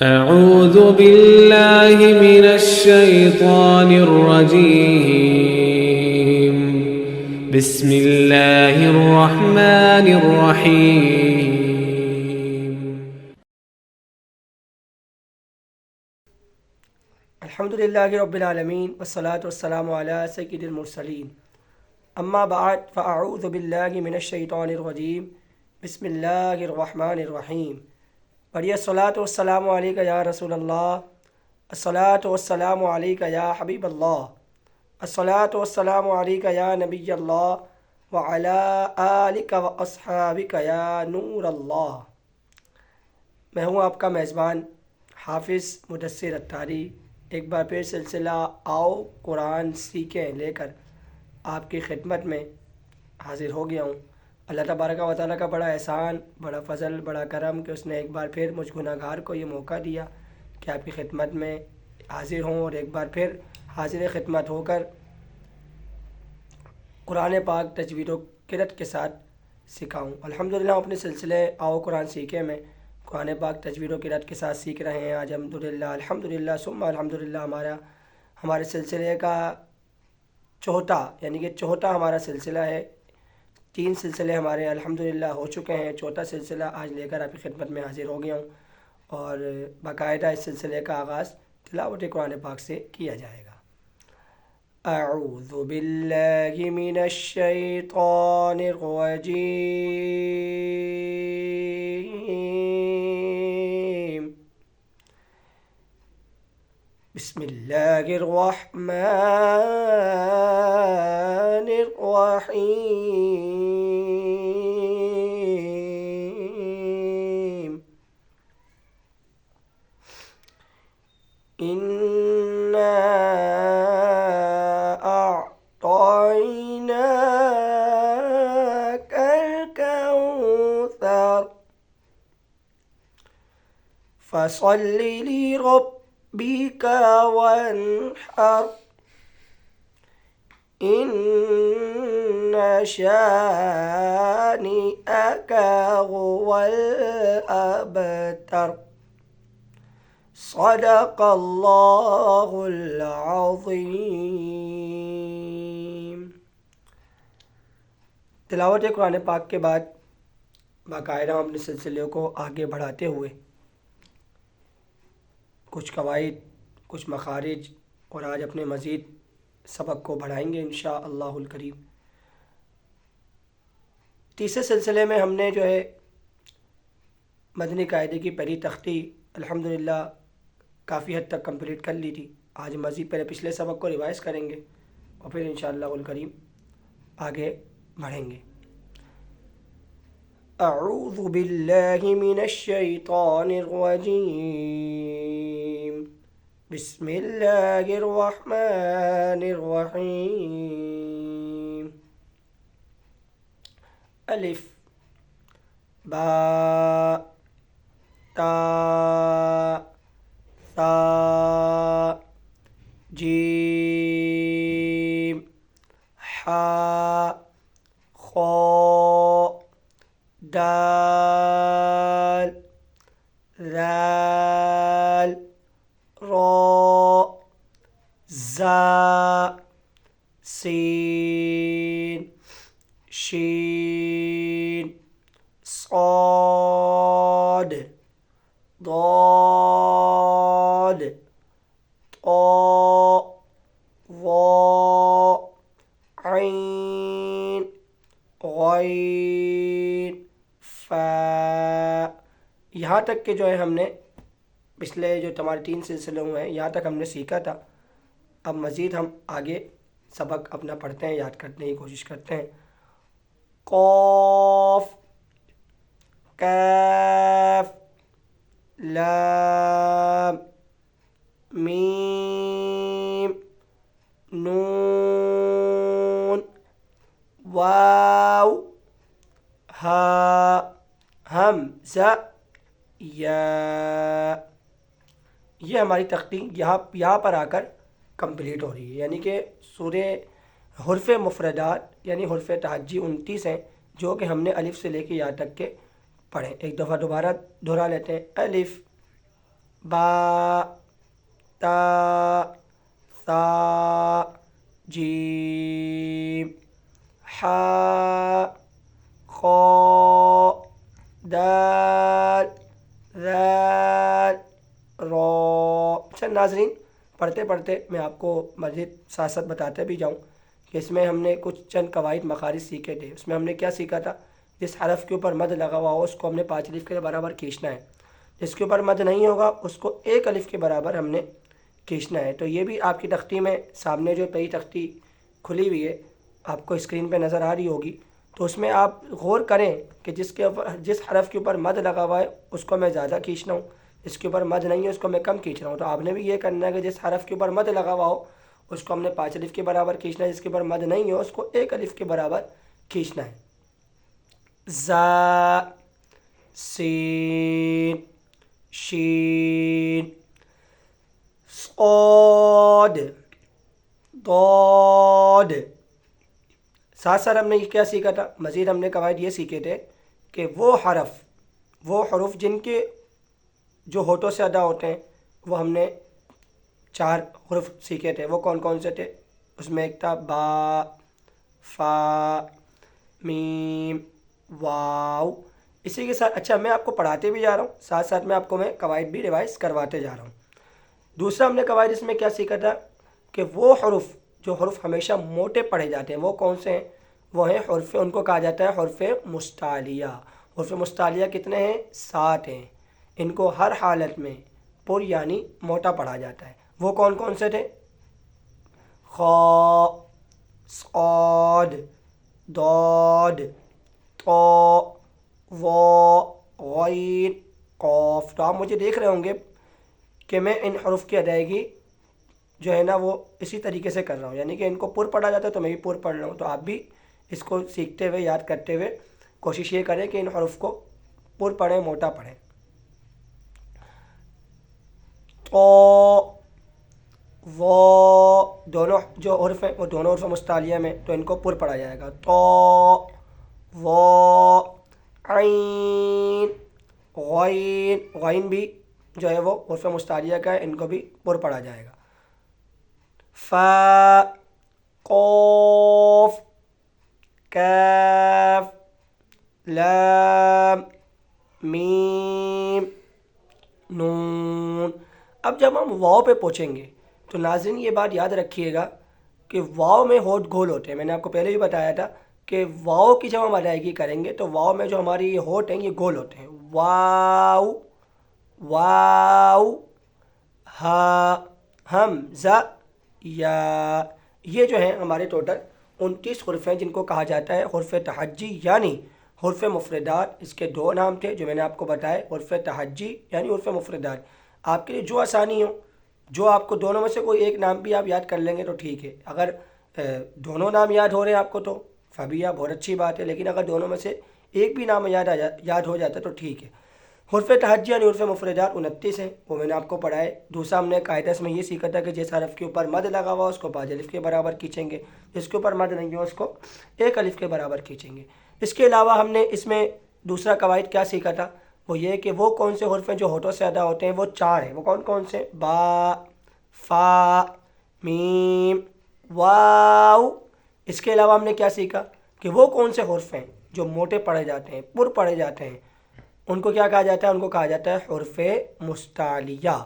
أعوذ بالله من الشيطان الرجيم بسم الله الرحمن الرحيم الحمد للہ رب العالمین والصلاة والسلام علی سید المرسلین اما بعد فاعوذ باللہ من الشیطان الرجیم بسم اللہ الرحمن الرحیم پڑھیے الصلاۃ والسلام علیک یا رسول اللہ، الصلاۃ والسلام علیک یا حبیب اللہ، الصلاۃ والسلام علیک یا نبی اللہ وعلی آلک واصحابک یا نور اللہ۔ میں ہوں آپ کا میزبان حافظ مدثر اتاری، ایک بار پھر سلسلہ آؤ قرآن سیکھیں لے کر آپ کی خدمت میں حاضر ہو گیا ہوں۔ اللہ تبارک و تعالیٰ کا بڑا احسان، بڑا فضل، بڑا کرم کہ اس نے ایک بار پھر مجھ گناہ گار کو یہ موقع دیا کہ آپ کی خدمت میں حاضر ہوں اور ایک بار پھر حاضر خدمت ہو کر قرآن پاک تجوید و قرأت کے ساتھ سکھاؤں۔ الحمدللہ اپنے سلسلے آؤ قرآن سیکھیں میں قرآن پاک تجوید و قرأت کے ساتھ سیکھ رہے ہیں۔ آج الحمدللہ ثم الحمدللہ ہمارے سلسلے کا چوتھا ہمارا سلسلہ ہے۔ 3 سلسلے ہمارے الحمدللہ ہو چکے ہیں، چوتھا سلسلہ آج لے کر آپ کی خدمت میں حاضر ہو گیا ہوں، اور باقاعدہ اس سلسلے کا آغاز تلاوت قرآن پاک سے کیا جائے گا۔ اعوذ باللہ من الشیطان الرجیم، بسم اللہ الرحمن الرحیم۔ اِنَّا أعطيناك الكوثر فصل لربك وانحر إن شانئك هو الأبتر۔ صدق اللہ العظیم۔ تلاوت قرآن پاک کے بعد باقاعدہ ہم اپنے سلسلے کو آگے بڑھاتے ہوئے کچھ قواعد، کچھ مخارج، اور آج اپنے مزید سبق کو بڑھائیں گے انشاءاللہ الکریم۔ تیسرے سلسلے میں ہم نے مدنی قاعدے کی پہلی تختی الحمدللہ کافی حد تک کمپلیٹ کر لی تھی۔ آج مزید پہلے پچھلے سبق کو ریوائز کریں گے اور پھر انشاءاللہ الکریم آگے بڑھیں گے۔ اعوذ باللہ من الشیطان الرجیم، بسم اللہ الرحمن الرحیم۔ الف با تا ثا جیم حا خا دال ذال را زا سین شین صاد ضاد طا ظا عین غین فا۔ یہاں تک کہ ہم نے پچھلے ہمارے 3 سلسلوں میں یہاں تک ہم نے سیکھا تھا۔ اب مزید ہم آگے سبق اپنا پڑھتے ہیں، یاد کرنے کی کوشش کرتے ہیں۔ قاف کاف لام میم نون واو ہا حمزہ یا۔ یہ ہماری تختی یہاں پر آ کر کمپلیٹ ہو رہی ہے، یعنی کہ سورہ حرف مفردات یعنی حرف تہجی 29 ہیں جو کہ ہم نے الف سے لے کے یہاں تک کے پڑھیں۔ ایک دفعہ دوبارہ دہرا لیتے ہیں۔ الف با تا ثا جیم حا خا دال ذال را۔ اچھا ناظرین، پڑھتے پڑھتے میں آپ کو مزید ساتھ ساتھ بتاتے بھی جاؤں کہ اس میں ہم نے کچھ چند قواعد مخارج سیکھے تھے۔ اس میں ہم نے کیا سیکھا تھا؟ جس حرف کے اوپر مد لگا ہوا ہو اس کو ہم نے 5 الف کے برابر کھینچنا ہے، جس کے اوپر مد نہیں ہوگا اس کو 1 الف کے برابر ہم نے کھینچنا ہے۔ تو یہ بھی آپ کی تختی میں سامنے جو پہلی تختی کھلی ہوئی ہے آپ کو اسکرین پہ نظر آ رہی ہوگی، تو اس میں آپ غور کریں کہ جس حرف کے اوپر مد لگا ہوا ہے اس کو میں زیادہ کھینچنا ہوں، جس کے اوپر مد نہیں ہے اس کو میں کم کھینچ رہا ہوں۔ تو آپ نے بھی یہ کرنا ہے کہ جس حرف کے اوپر مد لگا ہوا ہو اس کو ہم نے 5 الف کے برابر کھینچنا ہے، جس کے اوپر مد نہیں ہو اس کو 1 الف کے برابر کھینچنا ہے۔ زا سین شین صاد ضاد۔ ساتھ ساتھ ہم نے کیا سیکھا تھا؟ مزید ہم نے قواعد یہ سیکھے تھے کہ وہ حروف جن کے جو ہونٹوں سے ادا ہوتے ہیں وہ ہم نے 4 حروف سیکھے تھے۔ وہ کون کون سے تھے؟ اس میں ایک تھا با، فا، میم، واو۔ اسی کے ساتھ اچھا میں آپ کو پڑھاتے بھی جا رہا ہوں، ساتھ ساتھ میں آپ کو قواعد بھی ریوائز کرواتے جا رہا ہوں۔ دوسرا ہم نے قواعد اس میں کیا سیکھا تھا کہ وہ جو حروف ہمیشہ موٹے پڑھے جاتے ہیں وہ کون سے ہیں؟ وہ ہیں حروف، ان کو کہا جاتا ہے حروف مستعلیہ۔ حروف مستعلیہ کتنے ہیں؟ 7 ہیں۔ ان کو ہر حالت میں پر یعنی موٹا پڑھا جاتا ہے۔ وہ کون کون سے تھے؟ خا، صاد، ضاد، طا، وا، غین، قاف۔ تو آپ مجھے دیکھ رہے ہوں گے کہ میں ان حروف کی ادائیگی جو ہے نا وہ اسی طریقے سے کر رہا ہوں، یعنی کہ ان کو پر پڑھا جاتا ہے تو میں بھی پر پڑھ رہا ہوں۔ تو آپ بھی اس کو سیکھتے ہوئے یاد کرتے ہوئے کوشش یہ کریں کہ ان حروف کو پر پڑھیں، موٹا پڑھیں۔ طا، وا، دونوں جو حروف ہیں وہ دونوں حروف مستعلیہ میں تو ان کو پر پڑھا جائے گا۔ طا، وا، عین، غین۔ غین بھی جو ہے وہ حروف مستعلیہ کا ہے، ان کو بھی پر پڑھا جائے گا۔ فا، قاف، کاف، لام، میم، نون۔ اب جب ہم واو پہ پہنچیں گے تو ناظرین یہ بات یاد رکھیے گا کہ واو میں ہونٹ گول ہوتے ہیں۔ میں نے آپ کو پہلے بھی بتایا تھا کہ واو کی جب ہم ادائیگی کریں گے تو واو میں جو ہماری یہ ہونٹ ہیں یہ گول ہوتے ہیں۔ واو، واو، ہا، حمزہ، یا۔ یہ جو ہیں ہمارے ٹوٹل 29 حروف ہیں جن کو کہا جاتا ہے حروف تہجی یعنی حروف مفردات۔ اس کے 2 نام تھے جو میں نے آپ کو بتائے، حروف تہجی یعنی حروف مفردات۔ آپ کے لیے جو آسانی ہو، جو آپ کو دونوں میں سے کوئی ایک نام بھی آپ یاد کر لیں گے تو ٹھیک ہے۔ اگر دونوں نام یاد ہو رہے ہیں آپ کو تو فبیہ بہت اچھی بات ہے، لیکن اگر دونوں میں سے ایک بھی نام یاد ہو جاتا ہے تو ٹھیک ہے۔ حروف تہجی یعنی حروف مفردات 29 ہیں، وہ میں نے آپ کو پڑھائے۔ دوسرا ہم نے قاعدہ اس میں یہ سیکھا تھا کہ جس حرف کے اوپر مد لگا ہوا اس کو 5 الف کے برابر کھینچیں گے، جس کے اوپر مد نہیں ہو اس کو 1 الف کے برابر کھینچیں گے۔ اس کے علاوہ ہم نے اس میں دوسرا قواعد کیا سیکھا تھا؟ وہ یہ کہ وہ کون سے حروف ہیں جو ہونٹوں سے ادا ہوتے ہیں؟ وہ 4 ہیں۔ وہ کون کون سے؟ با، فا، میم، واو۔ اس کے علاوہ ہم نے کیا سیکھا کہ وہ کون سے حروف ہیں جو موٹے پڑھے جاتے ہیں، پر پڑھے جاتے ہیں؟ ان کو کیا کہا جاتا ہے؟ ان کو کہا جاتا ہے حروف مستعلیہ۔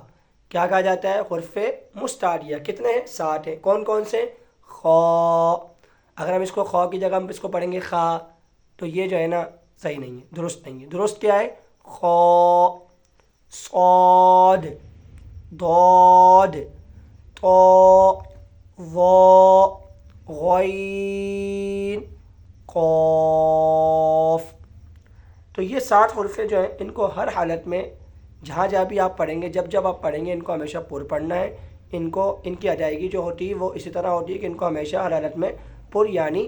کیا کہا جاتا ہے؟ حروف مستعلیہ۔ کتنے ہیں؟ 7 ہیں۔ کون کون سے؟ خا۔ اگر ہم اس کو خا کی جگہ ہم اس کو پڑھیں گے خا تو یہ جو ہے نا صحیح نہیں ہے، درست نہیں ہے۔ درست کیا ہے؟ خا، صاد، ضاد، طا، وا، غین، قاف۔ تو یہ 7 حروف جو ہیں ان کو ہر حالت میں جہاں جہاں بھی آپ پڑھیں گے، جب آپ پڑھیں گے ان کو ہمیشہ پر پڑھنا ہے۔ ان کی ادائیگی جو ہوتی ہے وہ اسی طرح ہوتی ہے کہ ان کو ہمیشہ ہر حالت میں پر یعنی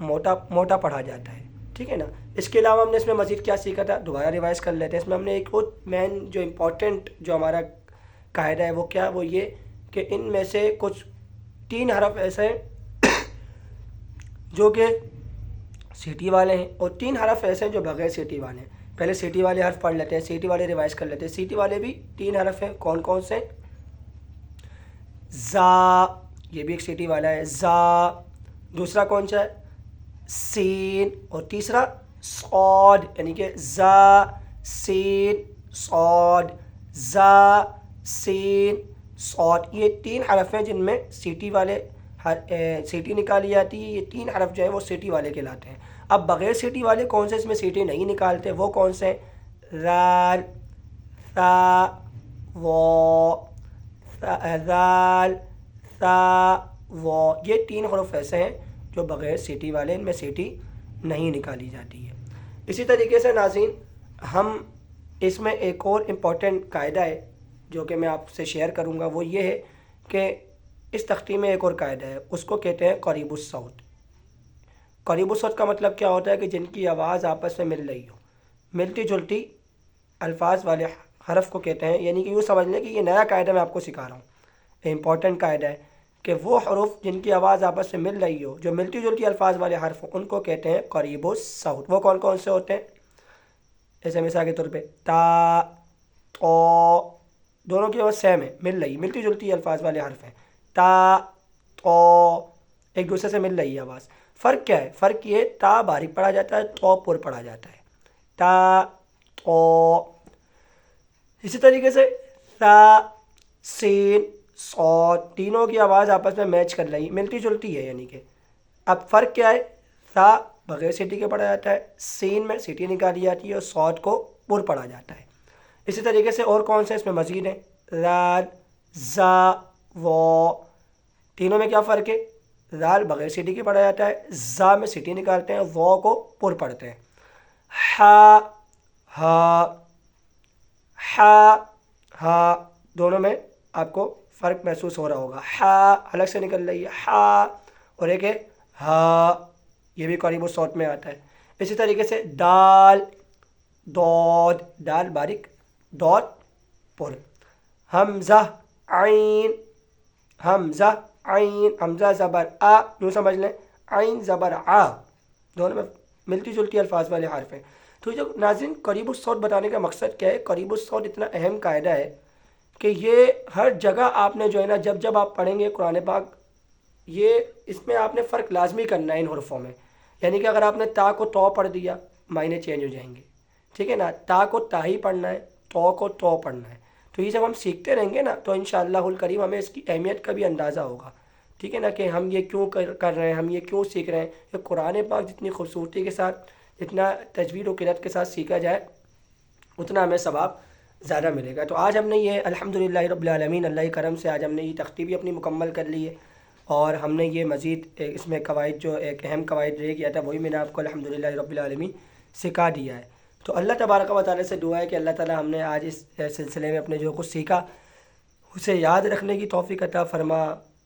موٹا پڑھا جاتا ہے، ٹھیک ہے نا۔ اس کے علاوہ ہم نے اس میں مزید کیا سیکھا تھا؟ دوبارہ ریوائز کر لیتے ہیں۔ اس میں ہم نے ایک اور مین جو امپورٹنٹ جو ہمارا قاعدہ ہے وہ کیا؟ وہ یہ کہ ان میں سے کچھ 3 حرف ایسے ہیں جو کہ سیٹی والے ہیں اور 3 حرف ایسے ہیں جو بغیر سیٹی والے ہیں۔ پہلے سیٹی والے حرف پڑھ لیتے ہیں، سیٹی والے ریوائز کر لیتے ہیں۔ سیٹی والے بھی 3 حرف ہیں، کون کون سے؟ زا، یہ بھی ایک سیٹی والا ہے، زا۔ دوسرا کون سا ہے؟ سین۔ اور تیسرا صاد، یعنی کہ زا سین صاد، زا سین صاد۔ یہ 3 حرف ہیں جن میں سیٹی والے سیٹی نکالی جاتی ہے۔ یہ 3 حرف جو ہیں وہ سیٹی والے کہلاتے ہیں۔ اب بغیر سیٹی والے کون سے اس میں سیٹی نہیں نکالتے، وہ کون سے ہیں؟ ذال، ثا، وا، ذال، ثا، وا۔ یہ 3 حروف ایسے ہیں جو بغیر سیٹی والے، ان میں سیٹی نہیں نکالی جاتی ہے۔ اسی طریقے سے ناظرین، ہم اس میں ایک اور امپورٹنٹ قاعدہ ہے جو کہ میں آپ سے شیئر کروں گا، وہ یہ ہے کہ اس تختی میں ایک اور قاعدہ ہے، اس کو کہتے ہیں قریب الصوت۔ قریب الصوت کا مطلب کیا ہوتا ہے؟ کہ جن کی آواز آپس میں مل رہی ہو، ملتی جلتی الفاظ والے حرف کو کہتے ہیں۔ یعنی کہ یوں سمجھ لیں کہ یہ نیا قاعدہ میں آپ کو سکھا رہا ہوں، امپورٹنٹ قاعدہ ہے کہ وہ حروف جن کی آواز آپس میں مل رہی ہو، جو ملتی جلتی الفاظ والے حرف ہوں، ان کو کہتے ہیں قریب الصوت۔ وہ کون کون سے ہوتے ہیں؟ جیسے مثال کے طور پہ تا، تو، دونوں کی آواز سیم ہے، مل رہی، ملتی جلتی الفاظ والے حرف ہیں۔ تا، تو، ایک دوسرے سے مل رہی ہے آواز۔ فرق کیا ہے؟ فرق یہ تا باریک پڑھا جاتا ہے، تو پر پڑھا جاتا ہے۔ تا، تو۔ اسی طریقے سے تا، سین، صاد، تینوں کی آواز آپس میں میچ کر رہی، ملتی جلتی ہے یعنی کہ۔ اب فرق کیا ہے؟ تا بغیر سیٹی کے پڑھا جاتا ہے، سین میں سیٹی نکالی جاتی ہے، اور صاد کو پر پڑھا جاتا ہے۔ اسی طریقے سے اور کون سے اس میں مزید ہیں؟ ذال، زا، وا۔ تینوں میں کیا فرق ہے؟ ذال بغیر سیٹی کے پڑھا جاتا ہے، زا میں سیٹی نکالتے ہیں، وا کو پر پڑھتے ہیں۔ ہا، ہا، ہا، ہا، دونوں میں آپ کو فرق محسوس ہو رہا ہوگا۔ ہا الگ سے نکل رہی ہے، ہا، اور ایک ہے ہا، یہ بھی قریب الصوت میں آتا ہے۔ اسی طریقے سے دال، دود، دال باریک، دود پر۔ حمزہ، عین، حمزہ، عین، حمزہ زبر آ، یوں سمجھ لیں، عین زبر آ، دونوں میں ملتی جلتی الفاظ والے حرف ہیں۔ تو جو ناظرین، قریب الصوت بتانے کا مقصد کیا ہے؟ قریب الصوت اتنا اہم قاعدہ ہے کہ یہ ہر جگہ آپ نے جو ہے نا، جب آپ پڑھیں گے قرآن پاک، یہ اس میں آپ نے فرق لازمی کرنا ہے ان حروفوں میں۔ یعنی کہ اگر آپ نے تا کو تو پڑھ دیا، معنی چینج ہو جائیں گے، ٹھیک ہے نا؟ تا کو تا ہی پڑھنا ہے، تو کو تو پڑھنا ہے۔ تو یہ جب ہم سیکھتے رہیں گے نا، تو انشاءاللہ الکریم ہمیں اس کی اہمیت کا بھی اندازہ ہوگا، ٹھیک ہے نا؟ کہ ہم یہ کیوں کر رہے ہیں، ہم یہ کیوں سیکھ رہے ہیں۔ کہ قرآن پاک جتنی خوبصورتی کے ساتھ، جتنا تجوید و قرأت کے ساتھ سیکھا جائے، اتنا ہمیں ثواب زیادہ ملے گا۔ تو آج ہم نے یہ الحمدللہ رب العالمین، اللہ کے کرم سے آج ہم نے یہ تختی بھی اپنی مکمل کر لی ہے، اور ہم نے یہ مزید اس میں قواعد، جو ایک اہم قواعد رہ گیا تھا، وہی میں نے آپ کو الحمدللہ رب العالمین سکھا دیا ہے۔ تو اللہ تبارک و تعالیٰ سے دعا ہے کہ اللہ تعالیٰ ہم نے آج اس سلسلے میں اپنے جو کچھ سیکھا اسے یاد رکھنے کی توفیق عطا فرما،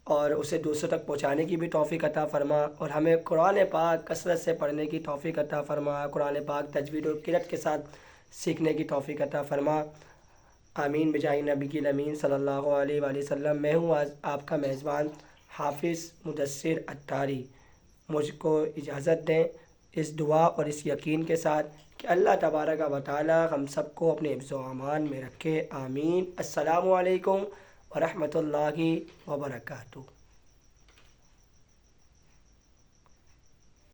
اور اسے دوسروں تک پہنچانے کی بھی توفیق عطا فرما، اور ہمیں قرآن پاک کثرت سے پڑھنے کی توفیق عطا فرما، قرآن پاک تجوید و قرأت کے ساتھ سیکھنے کی توفیق عطا فرما۔ آمین بجاہ نبی کی الامین صلی اللہ علیہ وآلہ وسلم۔ میں ہوں آج آپ کا میزبان حافظ مدثر عطاری۔ مجھ کو اجازت دیں اس دعا اور اس یقین کے ساتھ کہ اللہ تبارک و تعالی ہم سب کو اپنے حفظ و امان میں رکھے، آمین۔ السلام علیکم ورحمۃ اللہ وبرکاتہ۔